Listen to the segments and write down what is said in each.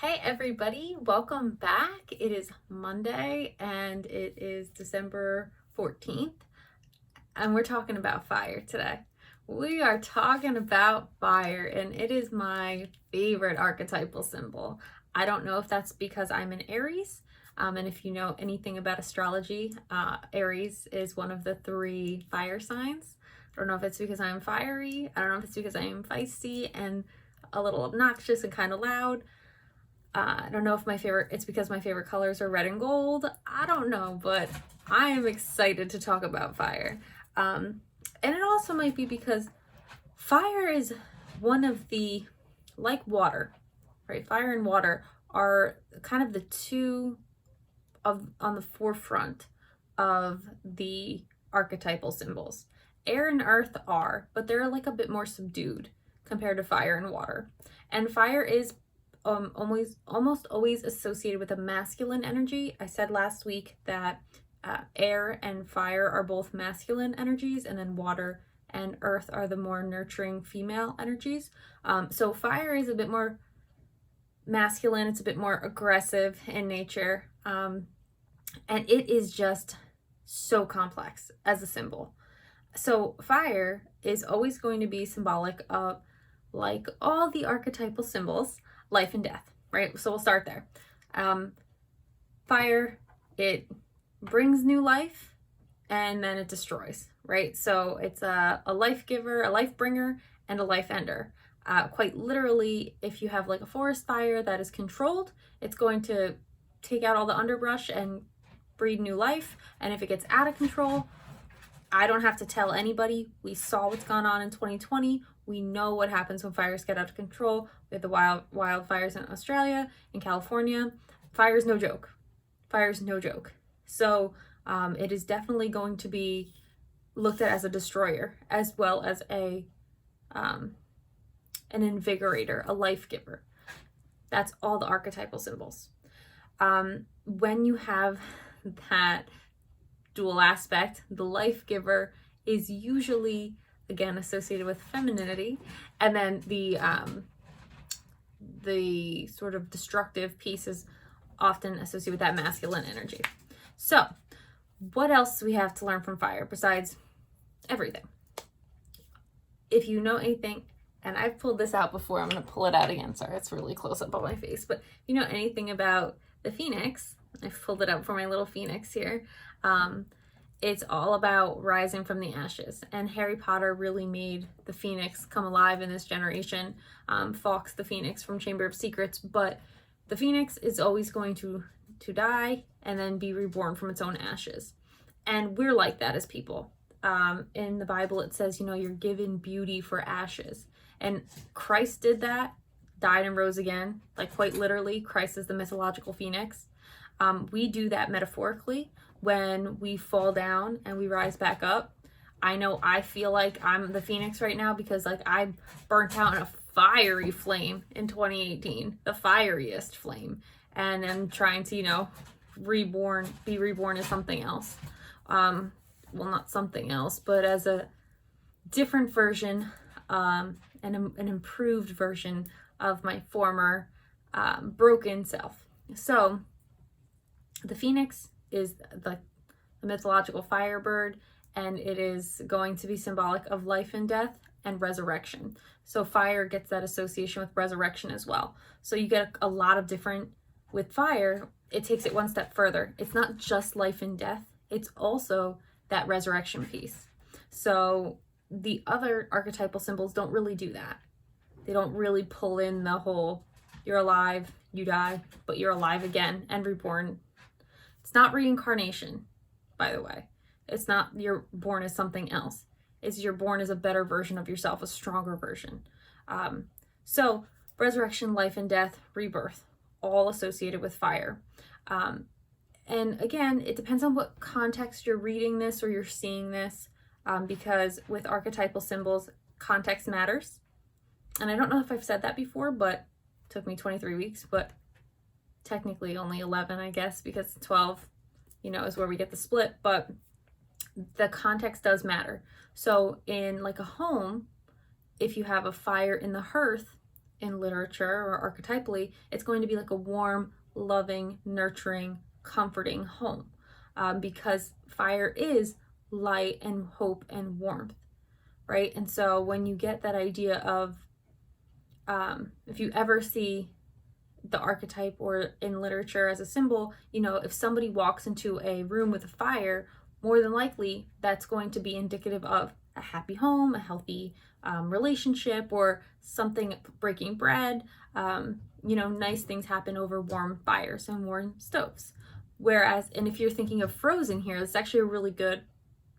Hey everybody, welcome back. It is Monday and it is December 14th, and we're talking about fire today. We are talking about fire, and it is my favorite archetypal symbol. I don't know if that's because I'm an Aries, and if you know anything about astrology, Aries is one of the three fire signs. I don't know if it's because I'm fiery, I don't know if it's because I am feisty and a little obnoxious and kind of loud. I don't know if it's because my favorite colors are red and gold. I don't know, but I am excited to talk about fire. And it also might be because fire is one of the, like water, right? Fire and water are kind of the two on the forefront of the archetypal symbols. Air and earth are, but they're like a bit more subdued compared to fire and water. And fire is almost always associated with a masculine energy. I said last week that air and fire are both masculine energies, and then water and earth are the more nurturing female energies. So fire is a bit more masculine, it's a bit more aggressive in nature, and it is just so complex as a symbol. So fire is always going to be symbolic of, like all the archetypal symbols, life and death, right? So we'll start there. Fire, it brings new life and then it destroys, right? So it's a life giver, a life bringer, and a life ender. Quite literally, if you have like a forest fire that is controlled, it's going to take out all the underbrush and breed new life. And if it gets out of control, I don't have to tell anybody. We saw what's gone on in 2020. We know what happens when fires get out of control. We have the wildfires in Australia, in California. Fire's no joke. Fire's no joke. So it is definitely going to be looked at as a destroyer, as well as an invigorator, a life giver. That's all the archetypal symbols. When you have that dual aspect, the life giver is usually, again, associated with femininity, and then the sort of destructive piece is often associated with that masculine energy. So what else do we have to learn from fire besides everything? If you know anything, and I've pulled this out before, I'm going to pull it out again. Sorry, it's really close up on my face. But if you know anything about the phoenix, I've pulled it out for my little phoenix here. It's all about rising from the ashes. And Harry Potter really made the phoenix come alive in this generation. Fawkes the phoenix from Chamber of Secrets. But the phoenix is always going to die and then be reborn from its own ashes. And we're like that as people. In the Bible, it says, you're given beauty for ashes. And Christ did that, died and rose again. Like quite literally, Christ is the mythological phoenix. We do that metaphorically when we fall down and we rise back up. I know I feel like I'm the phoenix right now because like I burnt out in a fiery flame in 2018, the fieriest flame. And I'm trying to, be reborn as something else. Well, not something else, but as a different version, an improved version of my former broken self. So the phoenix is the mythological firebird, and it is going to be symbolic of life and death and resurrection. So fire gets that association with resurrection as well. So you get a lot of different, with fire, it takes it one step further. It's not just life and death, it's also that resurrection piece. So the other archetypal symbols don't really do that. They don't really pull in the whole, you're alive, you die, but you're alive again and reborn. It's not reincarnation, by the way. It's not you're born as something else. It's you're born as a better version of yourself, a stronger version. So resurrection, life and death, rebirth, all associated with fire. And again, it depends on what context you're reading this or you're seeing this, because with archetypal symbols, context matters. And I don't know if I've said that before, but it took me 23 weeks, but technically only 11, I guess, because 12, is where we get the split, but the context does matter. So in like a home, if you have a fire in the hearth, in literature or archetypally, it's going to be like a warm, loving, nurturing, comforting home, because fire is light and hope and warmth, right? And so when you get that idea of, if you ever see the archetype or in literature as a symbol, if somebody walks into a room with a fire, more than likely that's going to be indicative of a happy home, a healthy relationship, or something breaking bread. Nice things happen over warm fires and warm stoves. Whereas, and if you're thinking of Frozen here, it's actually a really good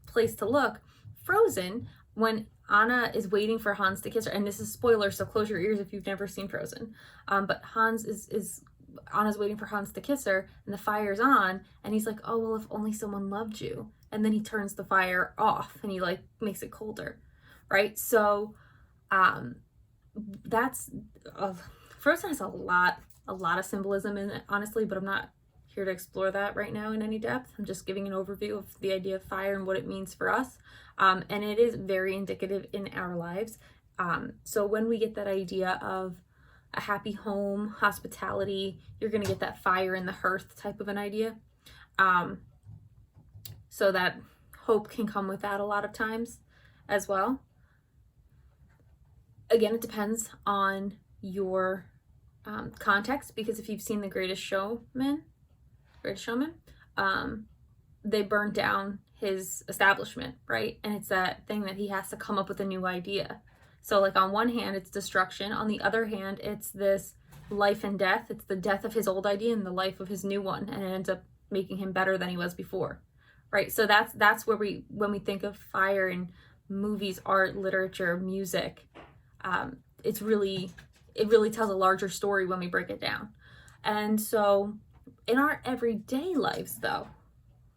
place to look. Frozen, when Anna is waiting for Hans to kiss her, and this is spoiler, so close your ears if you've never seen Frozen. But Anna's waiting for Hans to kiss her, and the fire's on, and he's like, "Oh, well, if only someone loved you." And then he turns the fire off, and he makes it colder, right? So, Frozen has a lot of symbolism in it, honestly, but I'm not here to explore that right now in any depth. I'm just giving an overview of the idea of fire and what it means for us. And it is very indicative in our lives. So when we get that idea of a happy home, hospitality, you're going to get that fire in the hearth type of an idea. So that hope can come with that a lot of times as well. Again, it depends on your context, because if you've seen The Greatest Showman, they burned down his establishment, right? And it's that thing that he has to come up with a new idea. So on one hand, it's destruction. On the other hand, it's this life and death. It's the death of his old idea and the life of his new one. And it ends up making him better than he was before, right? So that's where when we think of fire in movies, art, literature, music, it really tells a larger story when we break it down. And so in our everyday lives, though,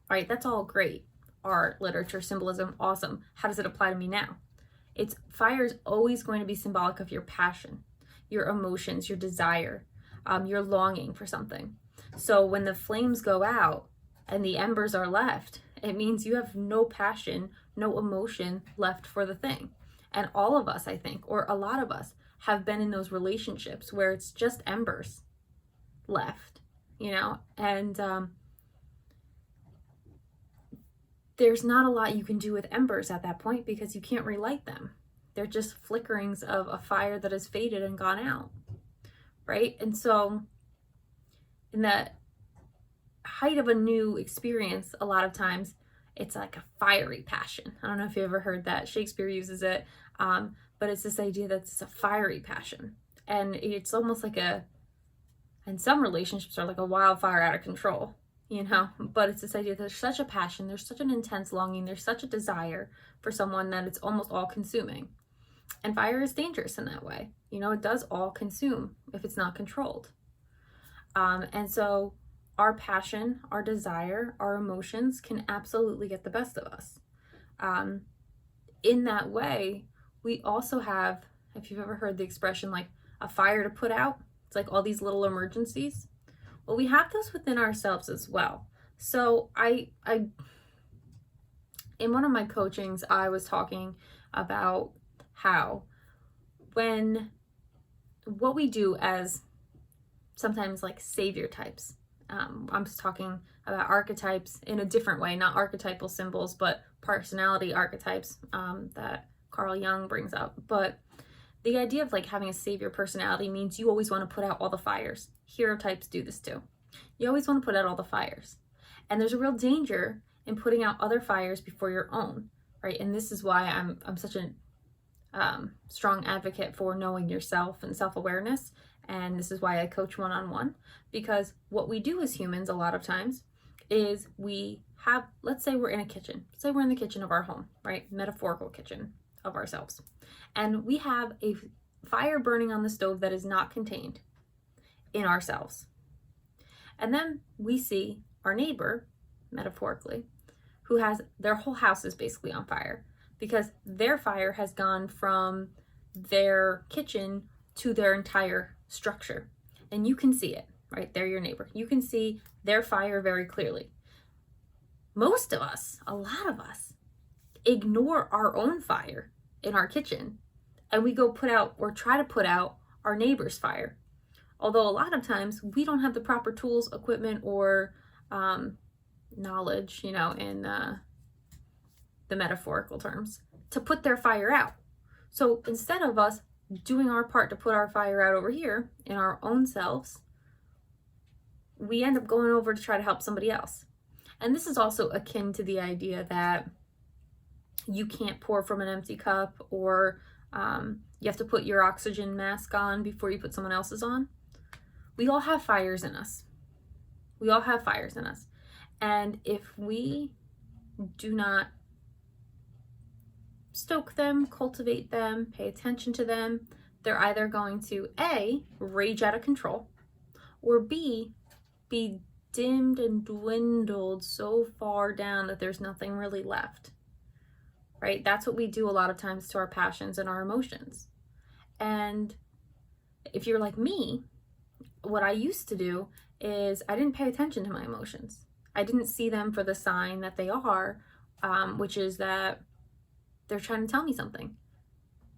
right, that's all great. Art, literature, symbolism, awesome. How does it apply to me now? Fire is always going to be symbolic of your passion, your emotions, your desire, your longing for something. So when the flames go out and the embers are left, it means you have no passion, no emotion left for the thing. And all of us, I think, or a lot of us, have been in those relationships where it's just embers left, and there's not a lot you can do with embers at that point, because you can't relight them. They're just flickerings of a fire that has faded and gone out, right? And so in the height of a new experience, a lot of times it's like a fiery passion. I don't know if you ever heard that. Shakespeare uses it, but it's this idea that it's a fiery passion. And it's almost like and some relationships are like a wildfire out of control, but it's this idea that there's such a passion, there's such an intense longing, there's such a desire for someone that it's almost all consuming. And fire is dangerous in that way. It does all consume if it's not controlled. And so our passion, our desire, our emotions can absolutely get the best of us. In that way, we also have, if you've ever heard the expression like a fire to put out, it's like all these little emergencies. Well, we have those within ourselves as well. So I in one of my coachings, I was talking about how what we do as sometimes like savior types. I'm just talking about archetypes in a different way, not archetypal symbols, but personality archetypes that Carl Jung brings up. But the idea of having a savior personality means you always want to put out all the fires. Hero types do this too. You always want to put out all the fires. And there's a real danger in putting out other fires before your own, right? And this is why I'm such a strong advocate for knowing yourself and self-awareness. And this is why I coach one-on-one, because what we do as humans a lot of times is let's say we're in a kitchen. Say we're in the kitchen of our home, right? Metaphorical kitchen of ourselves. And we have a fire burning on the stove that is not contained in ourselves. And then we see our neighbor, metaphorically, who has their whole house is basically on fire because their fire has gone from their kitchen to their entire structure. And you can see it, right? They're your neighbor. You can see their fire very clearly. Most of us, a lot of us, ignore our own fire in our kitchen and we go put out or try to put out our neighbor's fire. Although a lot of times we don't have the proper tools, equipment, or knowledge, in the metaphorical terms, to put their fire out. So instead of us doing our part to put our fire out over here in our own selves, we end up going over to try to help somebody else. And this is also akin to the idea that you can't pour from an empty cup, or you have to put your oxygen mask on before you put someone else's on. We all have fires in us. We all have fires in us. And if we do not stoke them, cultivate them, pay attention to them, they're either going to A, rage out of control, or B, be dimmed and dwindled so far down that there's nothing really left. Right? That's what we do a lot of times to our passions and our emotions. And if you're like me, what I used to do is I didn't pay attention to my emotions. I didn't see them for the sign that they are, which is that they're trying to tell me something,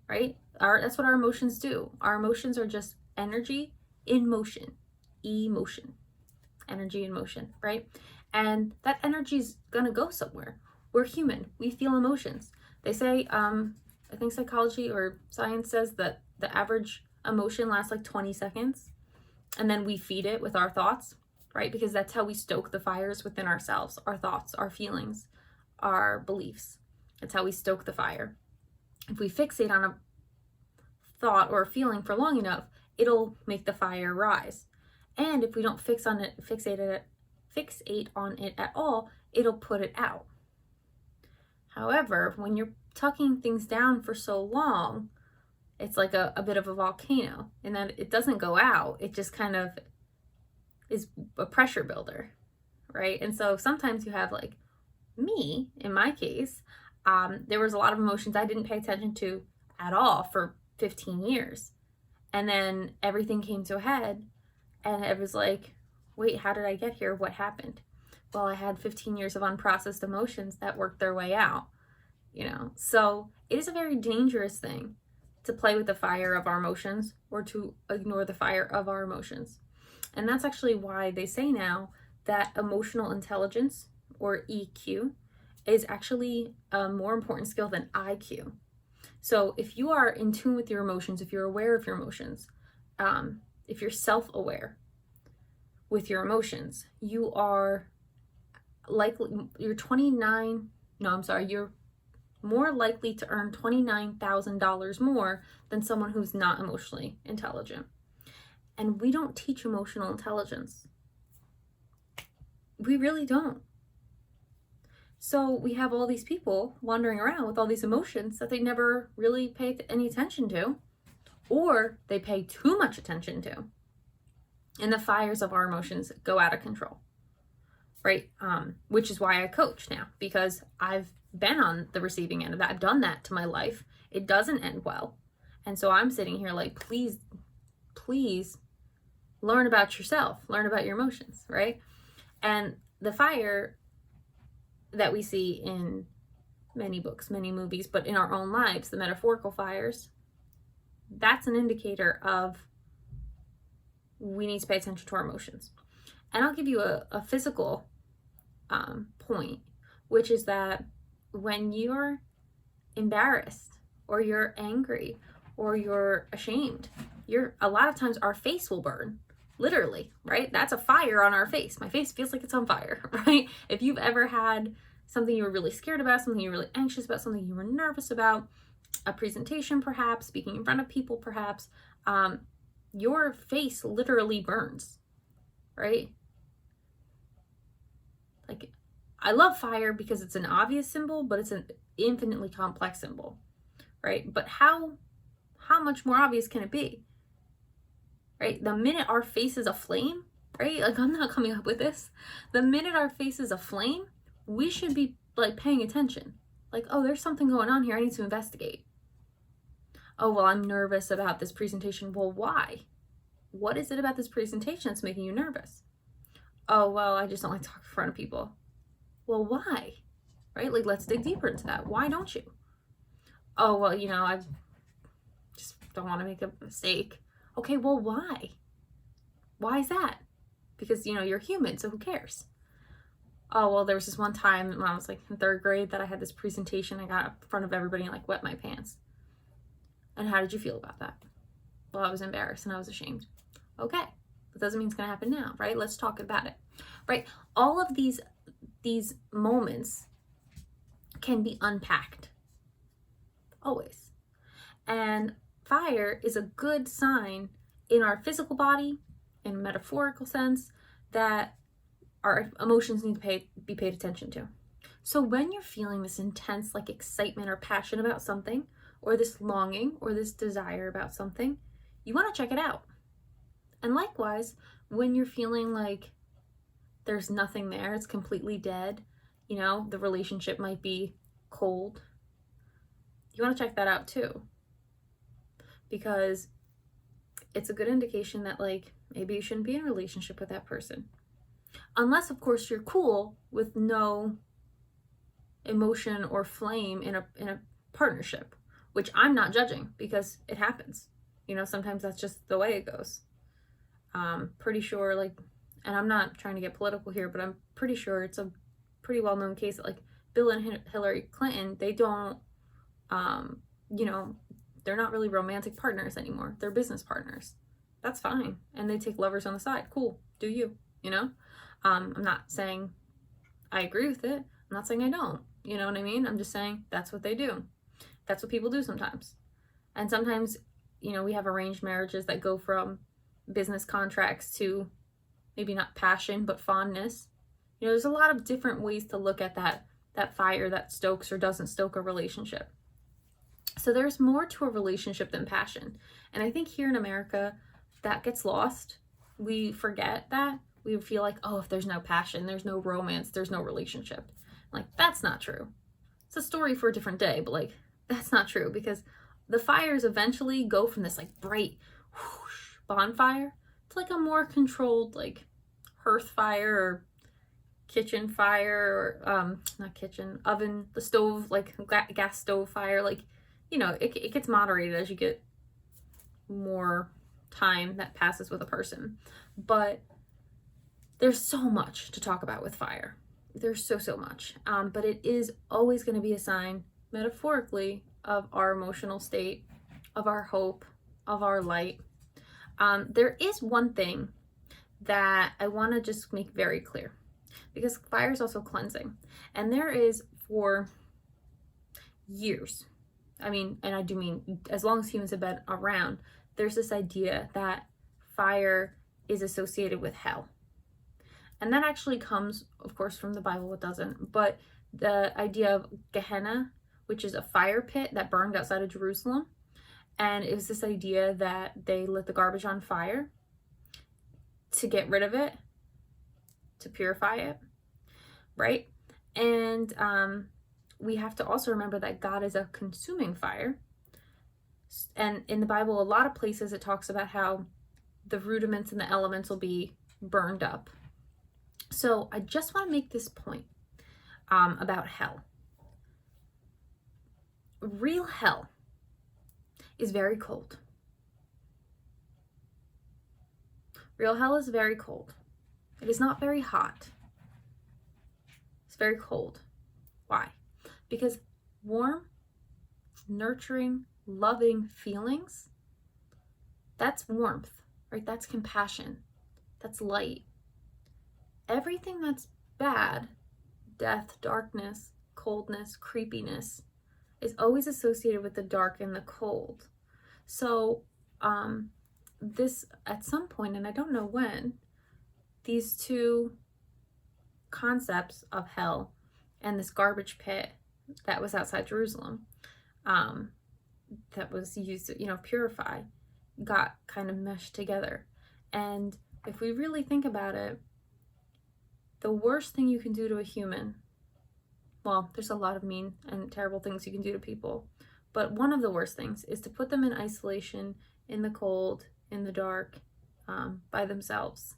right? That's what our emotions do. Our emotions are just energy in motion, emotion, energy in motion, right? And that energy is gonna go somewhere. We're human. We feel emotions. They say, I think psychology or science says that the average emotion lasts like 20 seconds. And then we feed it with our thoughts, right? Because that's how we stoke the fires within ourselves, our thoughts, our feelings, our beliefs. That's how we stoke the fire. If we fixate on a thought or a feeling for long enough, it'll make the fire rise. And if we don't fixate on it at all, it'll put it out. However, when you're tucking things down for so long, it's like a bit of a volcano, in that it doesn't go out. It just kind of is a pressure builder, right? And so sometimes you have, like me, in my case, there was a lot of emotions I didn't pay attention to at all for 15 years. And then everything came to a head, and it was like, wait, how did I get here? What happened? Well, I had 15 years of unprocessed emotions that worked their way out, So it is a very dangerous thing to play with the fire of our emotions, or to ignore the fire of our emotions. And that's actually why they say now that emotional intelligence, or EQ, is actually a more important skill than IQ. So if you are in tune with your emotions, if you're aware of your emotions, if you're self-aware with your emotions, you're more likely to earn $29,000 more than someone who's not emotionally intelligent. And we don't teach emotional intelligence. We really don't. So we have all these people wandering around with all these emotions that they never really pay any attention to, or they pay too much attention to. And the fires of our emotions go out of control, right? Which is why I coach now, because I've been on the receiving end of that. I've done that to my life. It doesn't end well. And so I'm sitting here like, please learn about yourself, learn about your emotions, right? And the fire that we see in many books, many movies, but in our own lives, the metaphorical fires, that's an indicator of we need to pay attention to our emotions. And I'll give you a physical point, which is that when you're embarrassed, or you're angry, or you're ashamed, a lot of times our face will burn, literally, right? That's a fire on our face. My face feels like it's on fire, right? If you've ever had something you were really scared about, something you were really anxious about, something you were nervous about, a presentation perhaps, speaking in front of people perhaps, your face literally burns, right? Like, I love fire because it's an obvious symbol, but it's an infinitely complex symbol, right? But how much more obvious can it be, right? The minute our face is aflame, right? Like, I'm not coming up with this. The minute our face is aflame, we should be like paying attention. Like, oh, there's something going on here. I need to investigate. Oh, well, I'm nervous about this presentation. Well, why? What is it about this presentation that's making you nervous? Oh, well, I just don't like to talk in front of people. Well, why? Right? Like, let's dig deeper into that. Why don't you? Oh, well, I just don't want to make a mistake. Okay, well, why? Why is that? Because, you're human, so who cares? Oh, well, there was this one time when I was like in 3rd grade that I had this presentation. I got up in front of everybody and like wet my pants. And how did you feel about that? Well, I was embarrassed and I was ashamed. Okay, that doesn't mean it's going to happen now, right? Let's talk about it, right? All of these moments can be unpacked, always. And fire is a good sign in our physical body, in metaphorical sense, that our emotions need to be paid attention to. So when you're feeling this intense like excitement or passion about something, or this longing or this desire about something, you want to check it out. And likewise, when you're feeling like there's nothing there, it's completely dead, the relationship might be cold, you want to check that out too. Because it's a good indication that like maybe you shouldn't be in a relationship with that person. Unless, of course, you're cool with no emotion or flame in a partnership, which I'm not judging because it happens. Sometimes that's just the way it goes. Pretty sure, like, and I'm not trying to get political here, but I'm pretty sure it's a pretty well-known case that like Bill and Hillary Clinton, they don't, they're not really romantic partners anymore. They're business partners. That's fine. And they take lovers on the side. Cool. Do you, I'm not saying I agree with it. I'm not saying I don't. You know what I mean? I'm just saying that's what they do. That's what people do sometimes. And sometimes, we have arranged marriages that go from business contracts to maybe not passion, but fondness. There's a lot of different ways to look at that fire that stokes or doesn't stoke a relationship. So there's more to a relationship than passion. And I think here in America, that gets lost. We forget that. We feel like, oh, if there's no passion, there's no romance, there's no relationship. Like, that's not true. It's a story for a different day, but like, that's not true, because the fires eventually go from this like bright whoosh, bonfire to like a more controlled like hearth fire or kitchen fire, or not kitchen, oven, the stove, like gas stove fire. Like, it gets moderated as you get more time that passes with a person. But there's so much to talk about with fire. There's so much. But it is always going to be a sign, metaphorically, of our emotional state, of our hope, of our light. There is one thing that I want to just make very clear, because fire is also cleansing. And there is, for years, and I do mean as long as humans have been around, there's this idea that fire is associated with hell. And that actually comes, of course, from the Bible. It doesn't. But the idea of Gehenna, which is a fire pit that burned outside of Jerusalem. And it was this idea that they lit the garbage on fire to get rid of it, to purify it, right? And we have to also remember that God is a consuming fire. And in the Bible, a lot of places it talks about how the rudiments and the elements will be burned up. So I just want to make this point about hell. Real hell is very cold. Real hell is very cold. It is not very hot. It's very cold. Why? Because warm, nurturing, loving feelings, that's warmth, right? That's compassion. That's light. Everything that's bad, death, darkness, coldness, creepiness, is always associated with the dark and the cold. So this, at some point, and I don't know when, these two concepts of hell and this garbage pit that was outside Jerusalem, that was used to, purify, got kind of meshed together. And if we really think about it, the worst thing you can do to a human, well, there's a lot of mean and terrible things you can do to people, but one of the worst things is to put them in isolation, in the cold, in the dark, by themselves.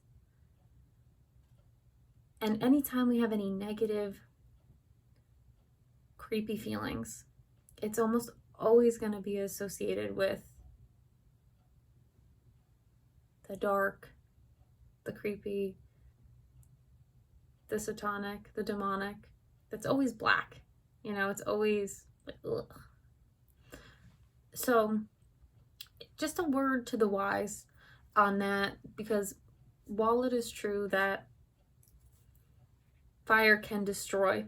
And anytime we have any negative, creepy feelings, it's almost always going to be associated with the dark, the creepy, the satanic, the demonic. That's always black. You know, it's always like, ugh. So just a word to the wise on that, because while it is true that fire can destroy,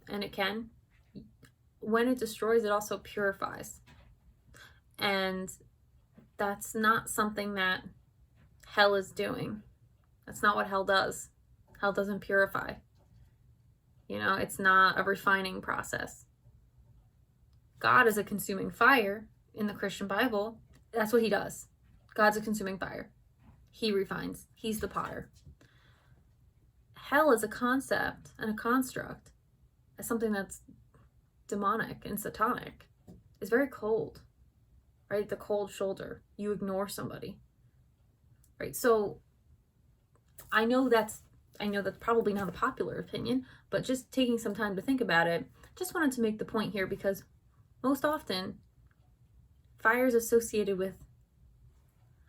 and it can, when it destroys, it also purifies. And that's not something that hell is doing. That's not what hell does. Hell doesn't purify. You know, it's not a refining process. God is a consuming fire in the Christian Bible. That's what he does. God's a consuming fire. He refines. He's the potter. Hell is a concept and a construct, as something that's demonic and satanic. It's very cold, right? The cold shoulder. You ignore somebody, right? So I know that's probably not a popular opinion, but just taking some time to think about it, just wanted to make the point here, because most often fire is associated with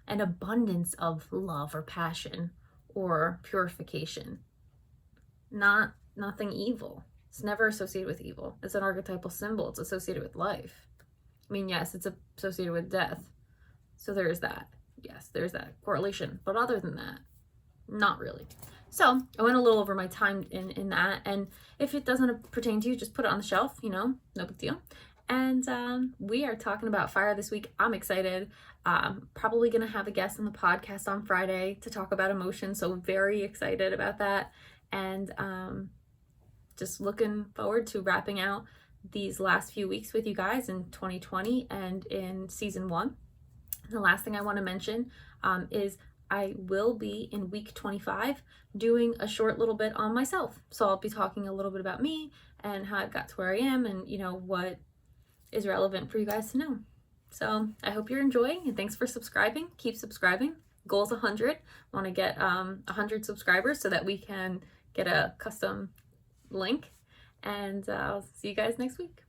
an abundance of love or passion or purification, nothing evil. It's never associated with evil. It's an archetypal symbol. It's associated with life. I mean, yes, it's associated with death. So there's that. Yes, there's that correlation. But other than that, not really. So I went a little over my time in that. And if it doesn't pertain to you, just put it on the shelf, you know, no big deal. And we are talking about fire this week. I'm excited. Probably going to have a guest on the podcast on Friday to talk about emotion. So very excited about that. And just looking forward to wrapping out these last few weeks with you guys in 2020 and in season 1. The last thing I want to mention is I will be in week 25 doing a short little bit on myself. So I'll be talking a little bit about me and how I got to where I am, and you know what is relevant for you guys to know. So I hope you're enjoying, and thanks for subscribing. Keep subscribing. Goal's 100. Want to get 100 subscribers so that we can get a custom link. And I'll see you guys next week.